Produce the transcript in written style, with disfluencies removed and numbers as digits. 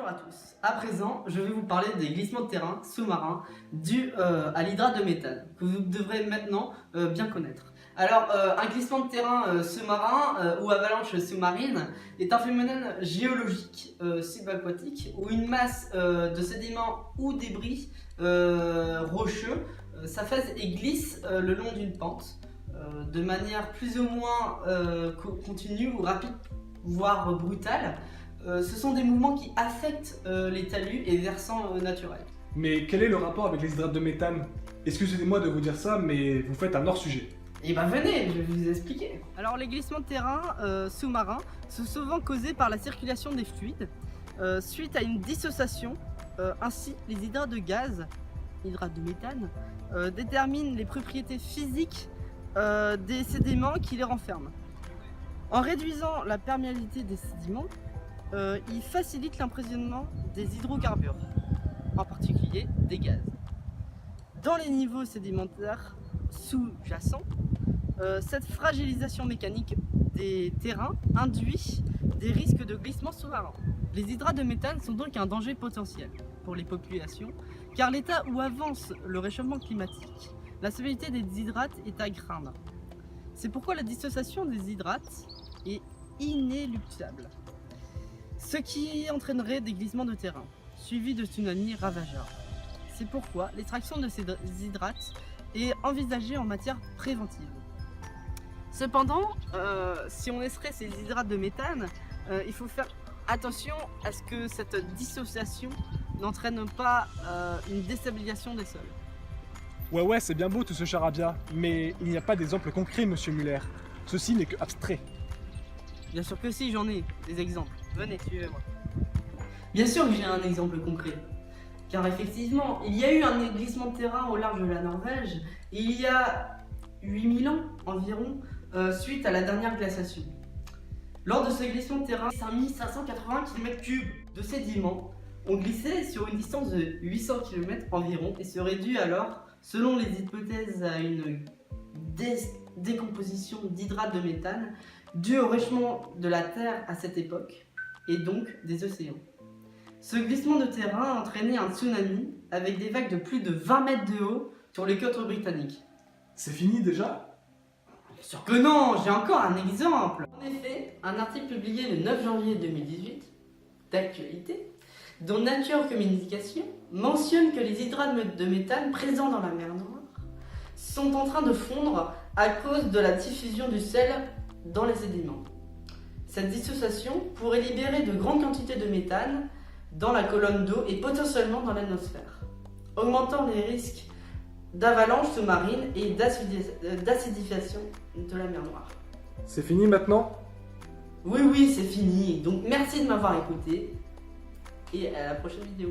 Bonjour à tous. À présent, je vais vous parler des glissements de terrain sous-marins dus à l'hydrate de méthane, que vous devrez maintenant bien connaître. Alors, un glissement de terrain sous-marin ou avalanche sous-marine est un phénomène géologique subaquatique où une masse de sédiments ou débris rocheux s'affaisse et glisse le long d'une pente de manière plus ou moins continue ou rapide, voire brutale. Ce sont des mouvements qui affectent les talus et versants naturels. Mais quel est le rapport avec les hydrates de méthane? Excusez-moi de vous dire ça, mais vous faites un hors-sujet. Et ben venez, je vais vous expliquer. Alors les glissements de terrain sous-marins sont souvent causés par la circulation des fluides suite à une dissociation. Ainsi, les hydrates de gaz, hydrates de méthane, déterminent les propriétés physiques des sédiments qui les renferment. En réduisant la perméabilité des sédiments, il facilite l'emprisonnement des hydrocarbures, en particulier des gaz. Dans les niveaux sédimentaires sous-jacents, cette fragilisation mécanique des terrains induit des risques de glissement sous-marin. Les hydrates de méthane sont donc un danger potentiel pour les populations, car l'état où avance le réchauffement climatique, la stabilité des hydrates est à craindre. C'est pourquoi la dissociation des hydrates est inéluctable, ce qui entraînerait des glissements de terrain, suivis de tsunamis ravageurs. C'est pourquoi l'extraction de ces hydrates est envisagée en matière préventive. Cependant, si on extrait ces hydrates de méthane, il faut faire attention à ce que cette dissociation n'entraîne pas une déstabilisation des sols. Ouais, c'est bien beau tout ce charabia, mais il n'y a pas d'exemple concret, monsieur Muller. Ceci n'est que abstrait. Bien sûr que si, j'en ai des exemples. Venez, suivez-moi. Bien sûr que j'ai un exemple concret. Car effectivement, il y a eu un glissement de terrain au large de la Norvège il y a 8000 ans environ, suite à la dernière glaciation. Lors de ce glissement de terrain, 5580 km3 de sédiments ont glissé sur une distance de 800 km environ et seraient dus alors, selon les hypothèses, à une décomposition d'hydrates de méthane due au réchauffement de la Terre à cette époque et donc des océans. Ce glissement de terrain a entraîné un tsunami avec des vagues de plus de 20 mètres de haut sur les côtes britanniques. C'est fini déjà? Bien sûr que non, j'ai encore un exemple. En effet, un article publié le 9 janvier 2018, d'actualité, dont Nature Communication, mentionne que les hydrates de méthane présents dans la mer Noire sont en train de fondre à cause de la diffusion du sel dans les sédiments. Cette dissociation pourrait libérer de grandes quantités de méthane dans la colonne d'eau et potentiellement dans l'atmosphère, augmentant les risques d'avalanche sous-marine et d'acidification de la mer Noire. C'est fini maintenant? Oui, c'est fini. Donc merci de m'avoir écouté et à la prochaine vidéo.